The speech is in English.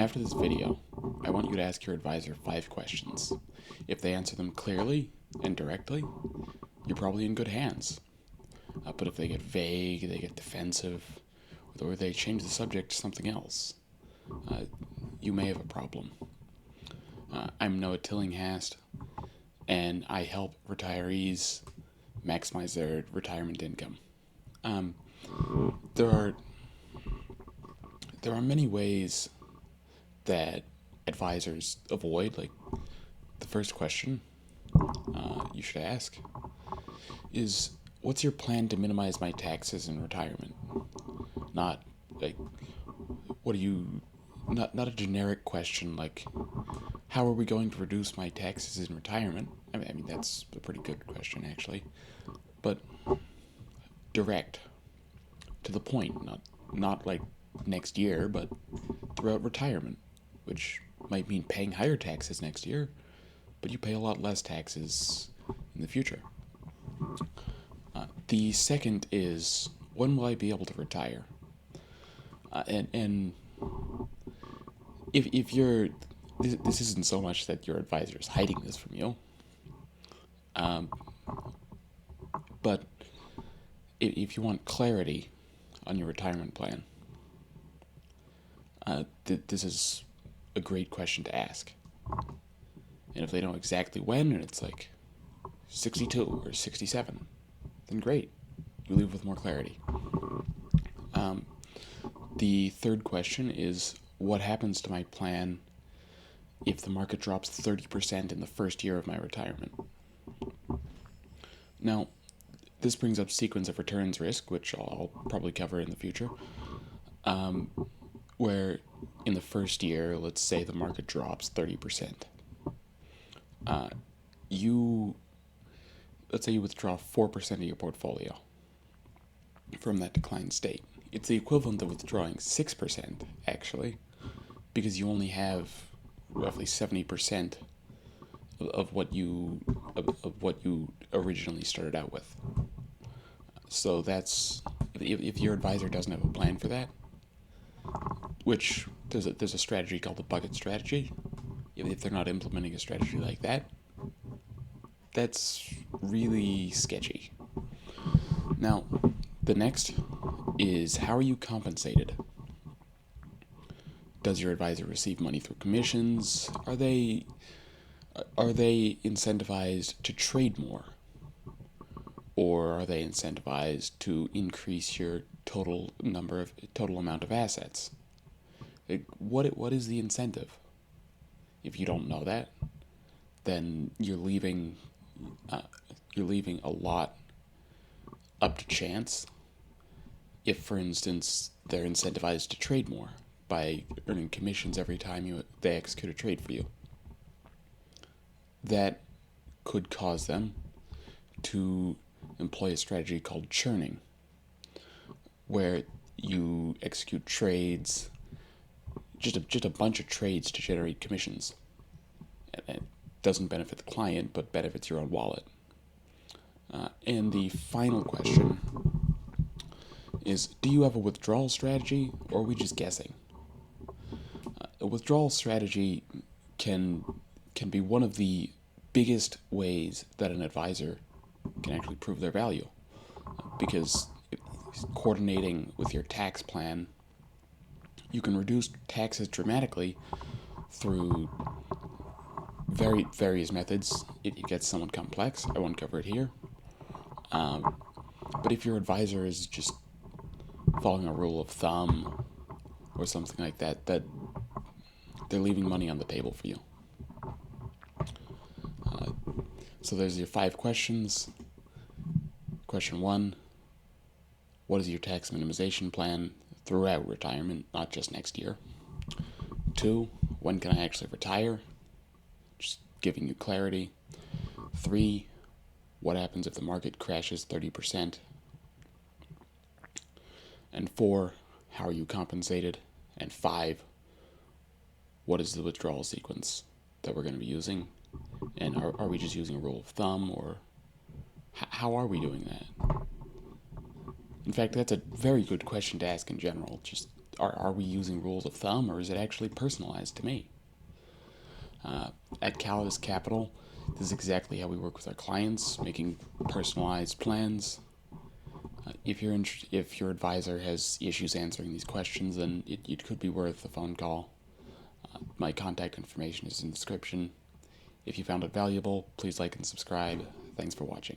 After this video, I want you to ask your advisor 5 questions. If they answer them clearly and directly, you're probably in good hands. But if they get vague, they get defensive, or they change the subject to something else, you may have a problem. I'm Noah Tillinghast, and I help retirees maximize their retirement income. There are many ways that advisors avoid. Like, the first question you should ask is, what's your plan to minimize my taxes in retirement? Not like, not a generic question like, how are we going to reduce my taxes in retirement? I mean that's a pretty good question, actually, but direct, to the point, not like next year, but throughout retirement, which might mean paying higher taxes next year, but you pay a lot less taxes in the future. The second is, when will I be able to retire? And if you're, this isn't so much that your advisor is hiding this from you, but if you want clarity on your retirement plan, this is a great question to ask. And if they know exactly when, and it's like 62 or 67, then great, you leave with more clarity. The third question is, what happens to my plan if the market drops 30% in the first year of my retirement? Now, this brings up sequence of returns risk, which I'll probably cover in the future, where in the first year, let's say the market drops 30%. Let's say you withdraw 4% of your portfolio from that declined state. It's the equivalent of withdrawing 6%, actually, because you only have roughly 70% of what you originally started out with. So that's, if your advisor doesn't have a plan for that, which there's a strategy called the bucket strategy. If they're not implementing a strategy like that, that's really sketchy. Now, the next is, how are you compensated? Does your advisor receive money through commissions? Are they incentivized to trade more? Or are they incentivized to increase your total amount of assets? What is the incentive? If you don't know that, then you're leaving a lot up to chance. If, for instance, they're incentivized to trade more by earning commissions every time they execute a trade for you, that could cause them to employ a strategy called churning, where you execute trades, just a bunch of trades to generate commissions. And it doesn't benefit the client, but benefits your own wallet. And the final question is, do you have a withdrawal strategy, or are we just guessing? A withdrawal strategy can be one of the biggest ways that an advisor can actually prove their value, because coordinating with your tax plan, you can reduce taxes dramatically through various methods. It gets somewhat complex. I won't cover it here. But if your advisor is just following a rule of thumb or something like that, that they're leaving money on the table for you. So there's your 5 questions. Question 1, what is your tax minimization plan throughout retirement, not just next year? 2, when can I actually retire? Just giving you clarity. 3, what happens if the market crashes 30%? And 4, how are you compensated? And 5, what is the withdrawal sequence that we're going to be using? And are we just using a rule of thumb, or how are we doing that? In fact, that's a very good question to ask in general. Just are we using rules of thumb, or is it actually personalized to me? At Callidus Capital, this is exactly how we work with our clients, making personalized plans. If your advisor has issues answering these questions, then it could be worth a phone call. My contact information is in the description. If you found it valuable, please like and subscribe. Thanks for watching.